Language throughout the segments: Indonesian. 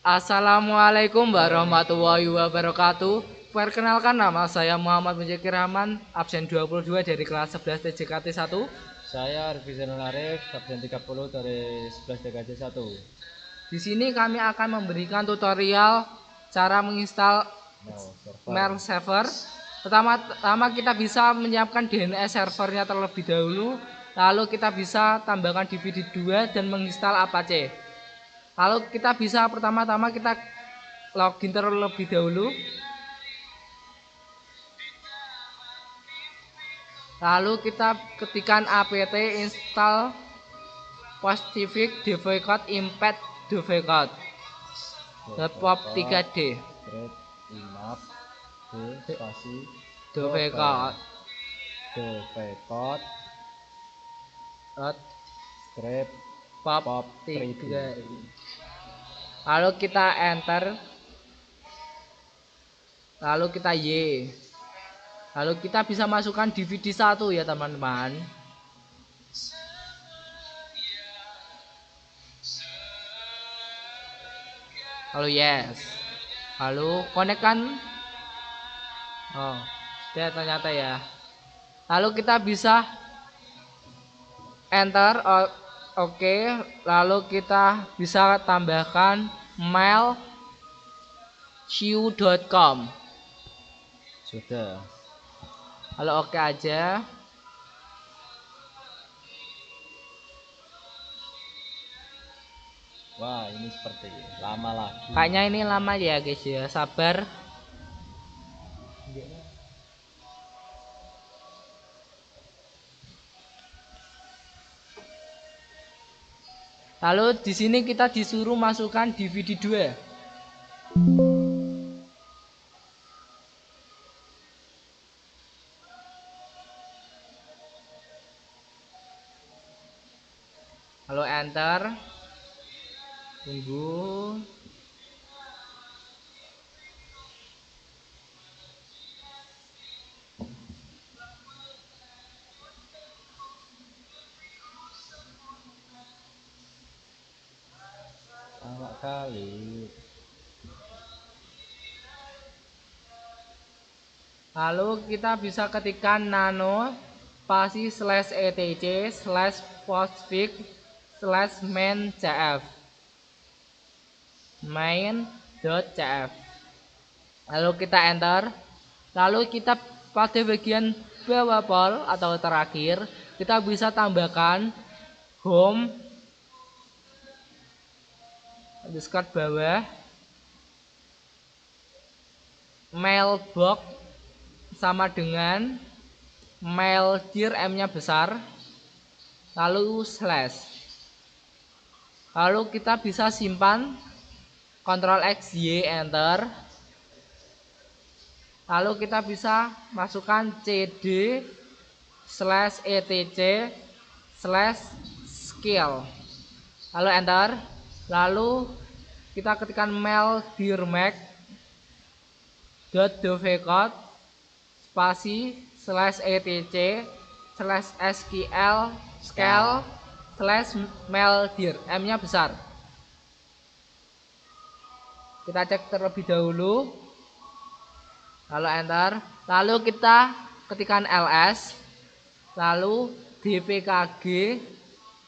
Assalamualaikum warahmatullahi wabarakatuh. Perkenalkan, nama saya Muhammad Mujakir Rahman, absen 22 dari kelas 11 TJKT 1. Saya Arfi Zainal Arif, absen 30 dari 11 DKJ 1. Di sini kami akan memberikan tutorial cara menginstal mail server. Pertama kita bisa menyiapkan DNS servernya terlebih dahulu, lalu kita bisa tambahkan DVD 2 dan menginstal Apache. Lalu kita bisa pertama-tama kita login terlebih dahulu. Lalu kita ketikkan apt install Postfix dvcode impact dvcode .pop 3d inap d spasi dvcode dvcode script pop 3d. Lalu kita enter, lalu kita Y, lalu kita bisa masukkan DVD 1 ya teman-teman. Lalu yes, lalu konekkan. Oh, dia ternyata ya. Lalu kita bisa enter. Oke, lalu kita bisa tambahkan mail ciu.com. Sudah. Lalu oke aja. Wah, ini seperti lama lagi. Kayaknya ini lama ya guys ya, sabar. Lalu di sini kita disuruh masukkan DVD 2. Lalu enter. Tunggu. Lama kali. Lalu kita bisa ketikkan nano spasi /etc/postfix/main.cf main.cf. Lalu kita enter. Lalu kita pada bagian bawah pol atau terakhir kita bisa tambahkan home underscore bawah mailbox sama dengan mail dir M-nya besar, lalu slash. Lalu kita bisa simpan, Ctrl X Y enter. Lalu kita bisa masukkan cd/etc/skill. Lalu enter. Lalu kita ketikkan mail dir mac .dvcode spasi /etc/sql/maildir M-nya besar. Kita cek terlebih dahulu. Lalu enter. Lalu kita ketikkan ls. Lalu dpkg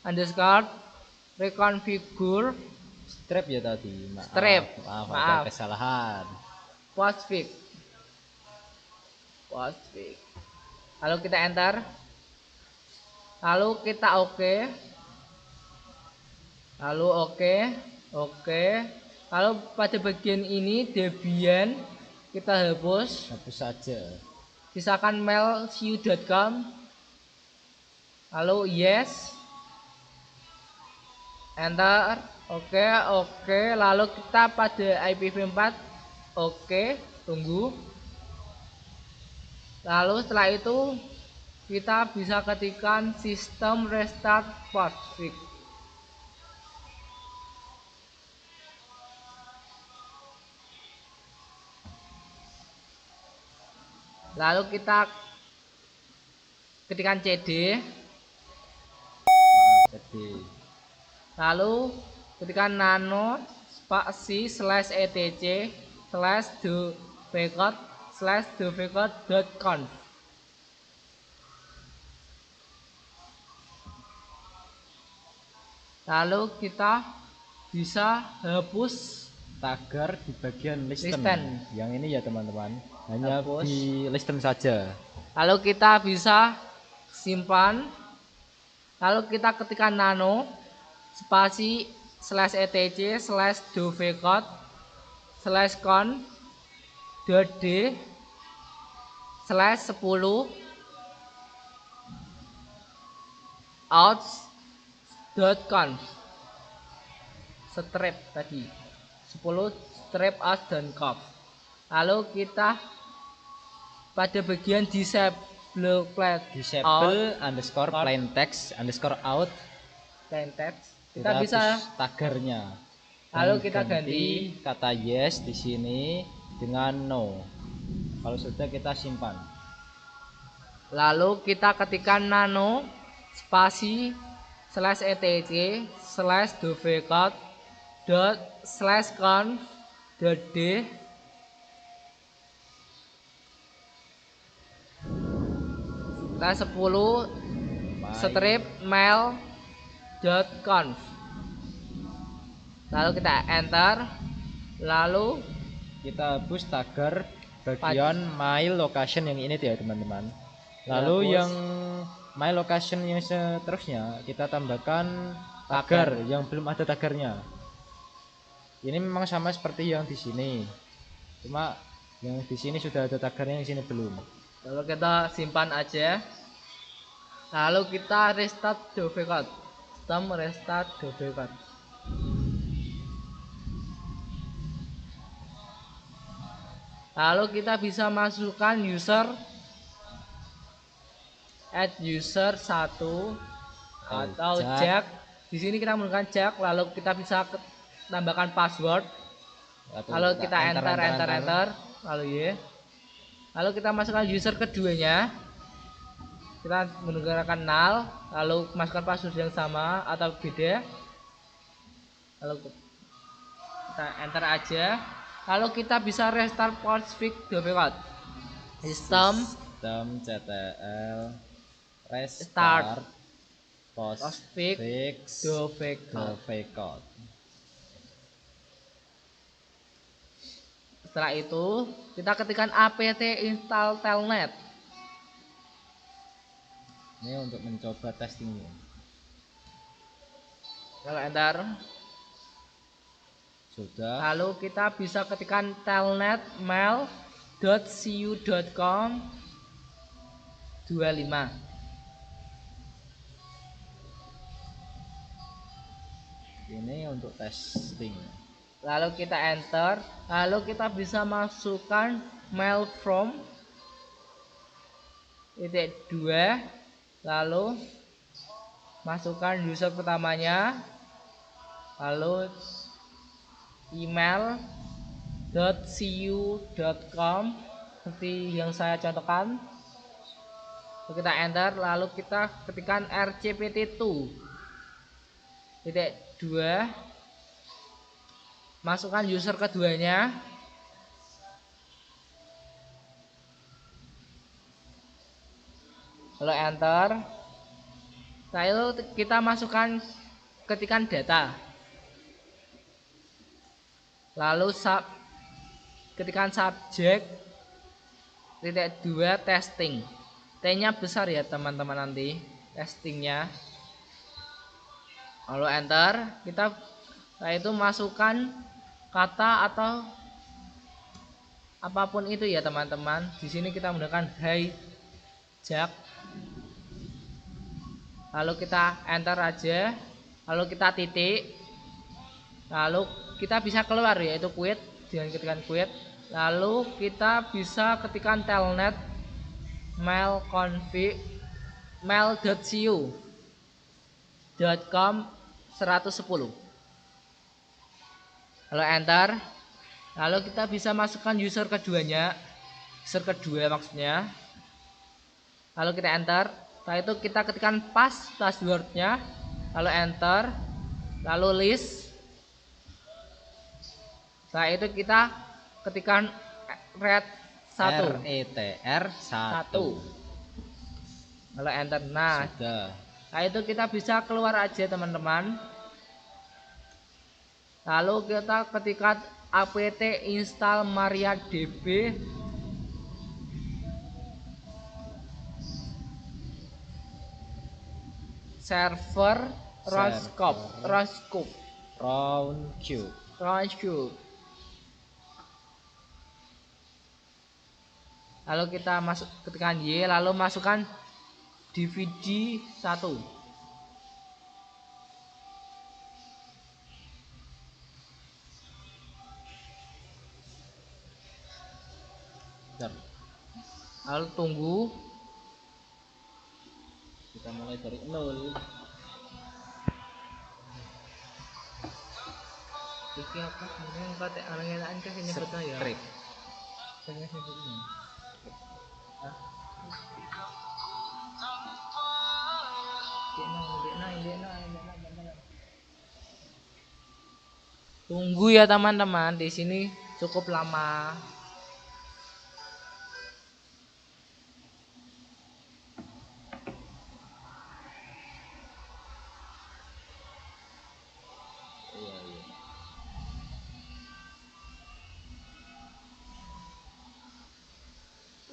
underscore reconfigure Strip ya tadi. Strip. Maaf. Kesalahan. Postfix. Lalu kita enter. Lalu kita oke. Lalu oke. Lalu pada bagian ini Debian kita hapus saja. Sisakan mail ciu.com. Lalu yes. Enter. Oke. Lalu kita pada IPv4. Oke, tunggu. Lalu setelah itu kita bisa ketikkan sistem restart postfix. Lalu kita ketikkan cd. Lalu ketikkan nano spasi /etc/dvcot/dvcot.conf. Lalu kita bisa hapus tagar di bagian listen. Yang ini ya teman-teman, hanya hapus di listen saja. Lalu kita bisa simpan. Lalu kita ketikkan nano spasi /etc/dvcot/con.d/10 outs.conf strip tadi 10 strip outs dan conf. Lalu kita pada bagian disable plain text out plain text kita bisa tagarnya. Lalu kita ganti kata yes di sini dengan no. Kalau sudah kita simpan. Lalu kita ketikkan nano spasi /etc/dvcot./conf.d /10 strip mail.conf. Lalu kita enter. Lalu kita hapus tagar bagian my location yang ini ya teman-teman. Lalu yang my location yang seterusnya kita tambahkan tagar yang belum ada tagarnya. Ini memang sama seperti yang di sini, cuma yang di sini sudah ada tagarnya, yang sini belum. Lalu kita simpan aja. Lalu kita restart dvcot. Sistem restart dvcot. Lalu kita bisa masukkan add user 1 atau jack. Di sini kita menggunakan jack. Lalu kita bisa tambahkan password. Lalu kita enter. Lalu kita masukkan user keduanya. Kita menggunakan null. Lalu masukkan password yang sama atau beda. Lalu kita enter aja. Lalu kita bisa restart postfix dvcot. Sistem ctl restart postfix dvcot. Setelah itu kita ketikkan apt install telnet. Ini untuk mencoba testingnya. Kalau enter sudah. Lalu kita bisa ketikkan telnet mail.cu.com 25. Ini untuk testing. Lalu kita enter. Lalu kita bisa masukkan mail from -2. Lalu masukkan user pertamanya. Lalu email.cu.com seperti yang saya contohkan. Lalu kita enter. Lalu kita ketikkan rcpt2.2. Masukkan user keduanya. Lalu enter. Lalu kita masukkan ketikkan data. Lalu ketikkan subject -2 testing. T-nya besar ya teman-teman, nanti testingnya. Lalu enter. Kita setelah itu masukkan kata atau apapun itu ya teman-teman. Di sini kita menggunakan hijack. Lalu kita enter aja. Lalu kita titik. Lalu kita bisa keluar yaitu quit dengan ketikkan quit. Lalu kita bisa ketikkan telnet mail.cu.com 110. Lalu enter. Lalu kita bisa masukkan user keduanya, user kedua maksudnya. Lalu kita enter. Setelah itu kita ketikkan passwordnya. Lalu enter. Lalu list Setelah itu kita ketikkan ret 1. RETR 1. Lalu enter. Nah, Sudah. setelah itu kita bisa keluar aja teman-teman. Lalu kita ketikkan apt install MariaDB server Roundcube. Lalu kita ketikkan Y, lalu masukkan DVD 1. Bentar. Lalu tunggu. Kita mulai dari 0. Iki apa sebenarnya kate angen-angen ke nyebutnya ya. Script. Tunggu ya teman-teman, di sini cukup lama.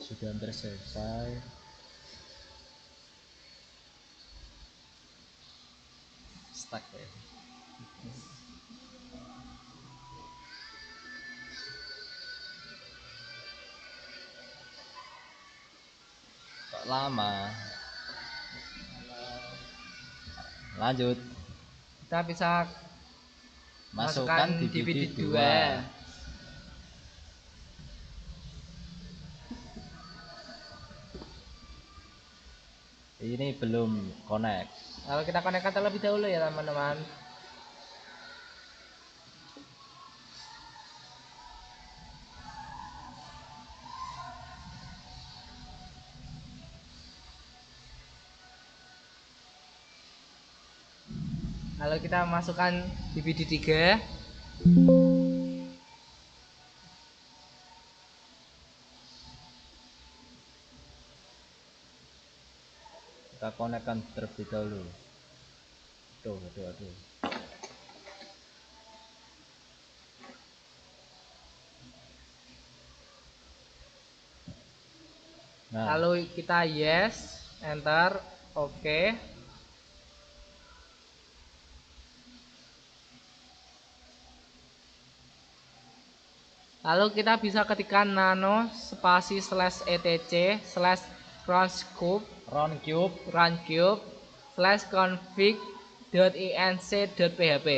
Sudah hampir selesai. Stuck ya. Kok lama? Lanjut. Kita bisa Masukkan DVD 2. Ini belum connect. Lalu kita konekkan terlebih dahulu ya teman-teman. Lalu kita masukkan DVD 3. Kita konekkan terlebih dahulu. Aduh. Nah, Lalu kita yes, enter, oke. Lalu kita bisa ketikkan nano spasi /etc /roundcube /config.inc.php.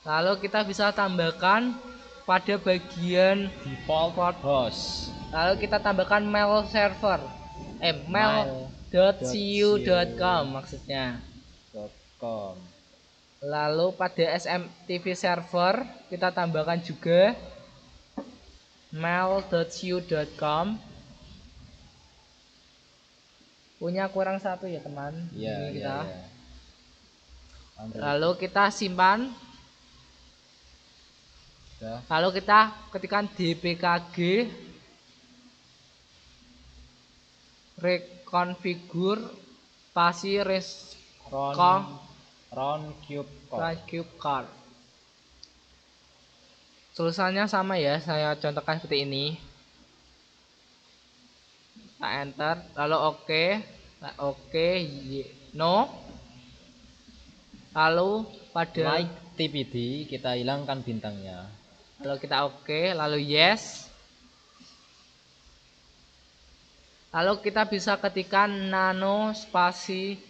Lalu kita bisa tambahkan pada bagian default host. Lalu kita tambahkan mail server, mail.cu.com maksudnya. .com. Lalu pada SMTP server kita tambahkan juga mail.cu.com. Punya kurang satu ya teman. Iya, Ini kita. iya. Lalu kita simpan. Sudah. Lalu kita ketikkan dpkg reconfigure spasi Roundcube car. Tulisannya sama ya, saya contohkan seperti ini. Kita enter, lalu oke, no. Lalu pada like TPD kita hilangkan bintangnya. Lalu kita oke, lalu yes. Lalu kita bisa ketikkan nano spasi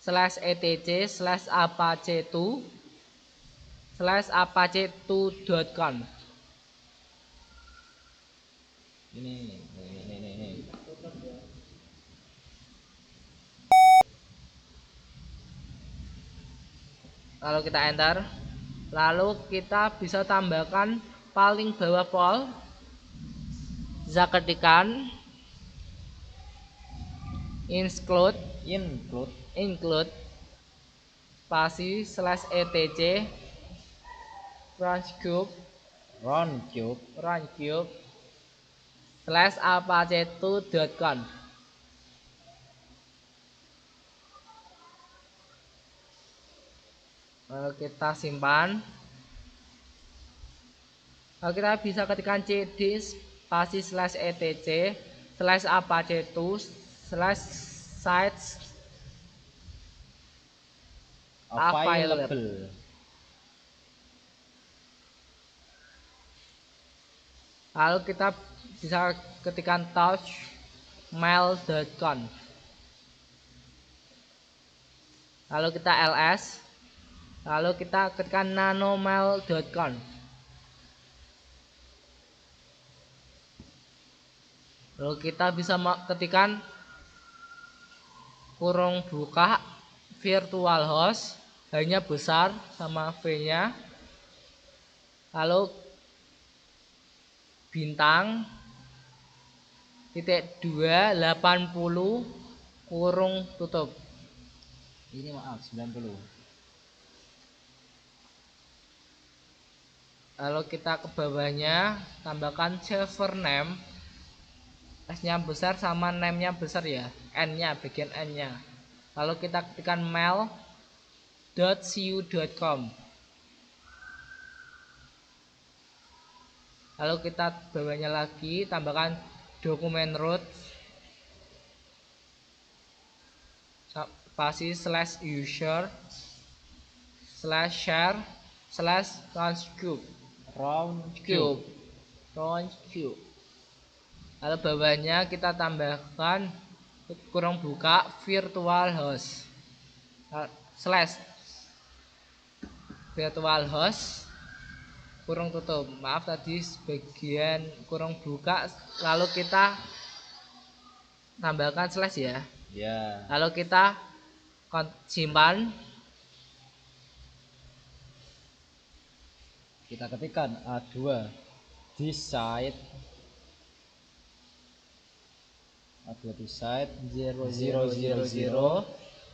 /etc/apache2/apache2.com. Ini. Lalu kita enter. Lalu kita bisa tambahkan paling bawah pol. Bisa ketikkan include spasi /etc roundcube /apache2.conf. Lalu kita simpan. Lalu kita bisa ketikkan cd spasi /etc /apache2 /sites available. Lalu kita bisa ketikkan touch mail.conf. Lalu kita ls. Lalu kita ketikkan nanomail.conf. Lalu kita bisa ketikkan kurung buka virtual host, hanya besar sama V-nya. Lalu bintang titik 280 kurung tutup. Ini maaf 90. Lalu kita ke bawahnya tambahkan server name, S-nya besar sama name-nya besar ya, N-nya bagian N-nya. Lalu kita ketikkan mail.cu.com. Lalu kita bawahnya lagi tambahkan dokumen root spasi /user /share/roundcube. Lalu bawahnya kita tambahkan kurung buka virtual host /virtual host kurung tutup. Maaf tadi sebagian kurung buka, lalu kita tambahkan slash ya. Lalu kita simpan. Kita ketikkan A2 di site 000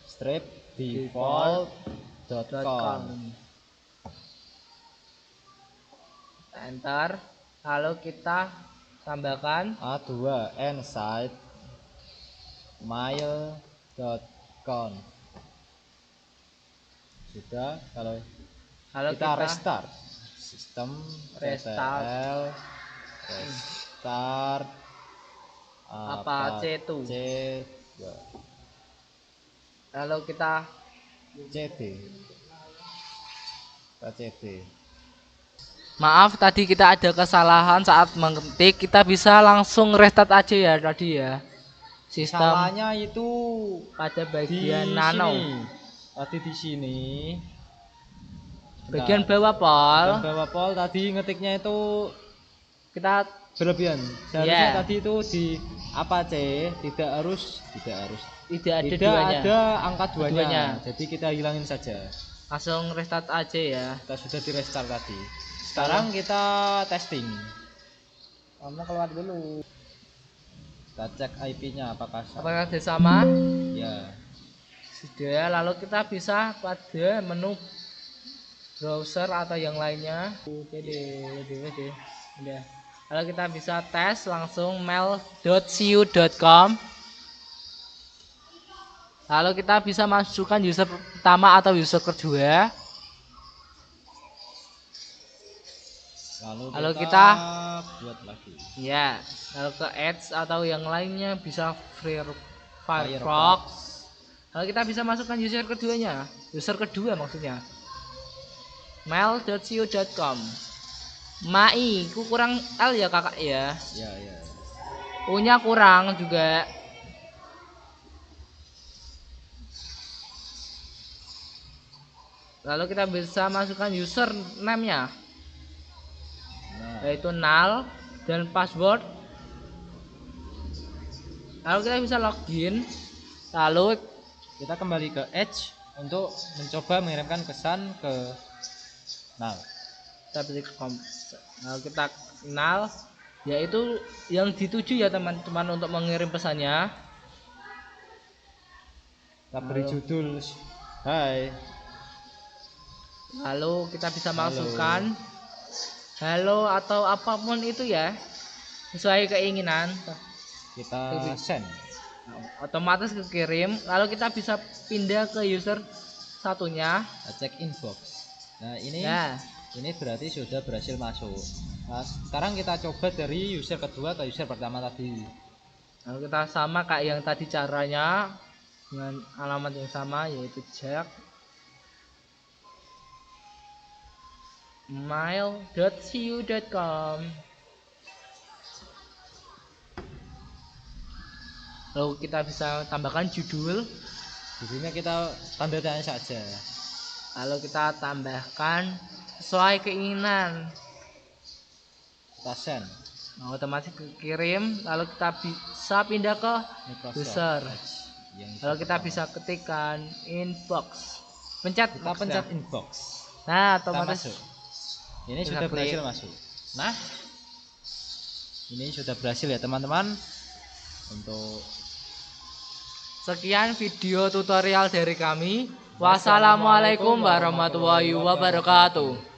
strip default.com. Enter. Lalu kita tambahkan A2 nsite mail.conf. Sudah. Kalau kita restart sistem, restart Apache2. Lalu kita cd. maaf tadi kita ada kesalahan saat mengetik, kita bisa langsung restart aja ya tadi ya. Sistem Salahnya itu pada bagian di nano. Sini. Tadi di sini. Bagian bawah pol. Tadi ngetiknya itu Kita berlebihan. Seharusnya tadi itu di Apache tidak ada angka 2-nya. Jadi kita hilangin saja. Langsung restart aja ya. Kita sudah di restart tadi. Sekarang kita testing. Kamu keluar dulu. Kita cek IP-nya apakah Apakah sama? Ya. Sudah. Lalu kita bisa pada menu browser atau yang lainnya. Udah. Lalu kita bisa tes langsung mail.cu.com. Lalu kita bisa masukkan user pertama atau user kedua. Lalu kita buat lagi. Ya, lalu ke Edge atau yang lainnya bisa Firefox. Lalu kita bisa masukkan user keduanya. User kedua maksudnya. mail.co.com. Mai, ku kurang L ya kakak ya. Ya. U-nya kurang juga. Lalu kita bisa masukkan username-nya. Yaitu null dan password. Lalu kita bisa login. Lalu kita kembali ke Edge untuk mencoba mengirimkan kesan ke null. Lalu kita null, yaitu yang dituju ya teman-teman untuk mengirim pesannya. Kita beri judul Hai. Lalu kita bisa Halo. masukkan halo atau apapun itu ya, sesuai keinginan. Kita send. Otomatis kekirim. Lalu kita bisa pindah ke user satunya. Kita cek inbox. Nah ini Ya, ini berarti sudah berhasil masuk. Nah, sekarang kita coba dari user kedua ke user pertama tadi. lalu kita sama kayak yang tadi caranya dengan alamat yang sama yaitu jack mail.cu.com. Lalu kita bisa tambahkan judul. Judulnya kita tanda tanya saja. Lalu kita tambahkan sesuai keinginan. Kita send. Nah, otomatis kekirim. Lalu kita bisa pindah ke Microsoft user. Edge. Yang Lalu kita pertama. bisa ketikkan inbox. Pencet. Kita pencet inbox. Nah, Kita otomatis masuk. Ini Kita sudah klik. berhasil masuk. Nah, ini sudah berhasil ya teman-teman. Untuk sekian video tutorial dari kami. Wassalamualaikum warahmatullahi wabarakatuh.